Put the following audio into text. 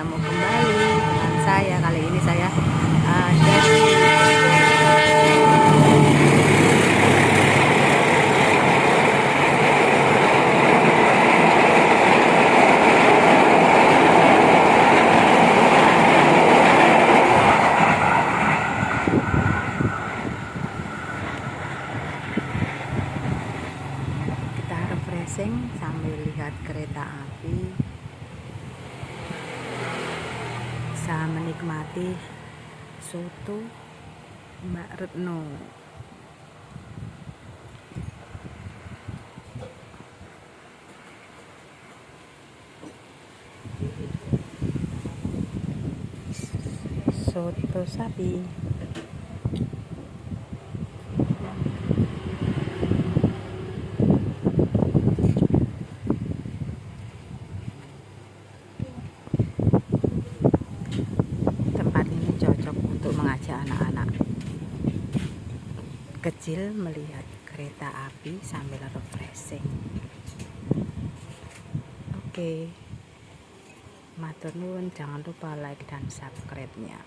bertemu kembali dengan saya. Kali ini saya ada di kita refreshing sambil lihat kereta api, bisa menikmati soto Mbak Retno. Soto sapi. Tempat ini cocok untuk mengajak anak-anak kecil melihat kereta api sambil refreshing. Oke, matur nuwun, jangan lupa like dan subscribe-nya.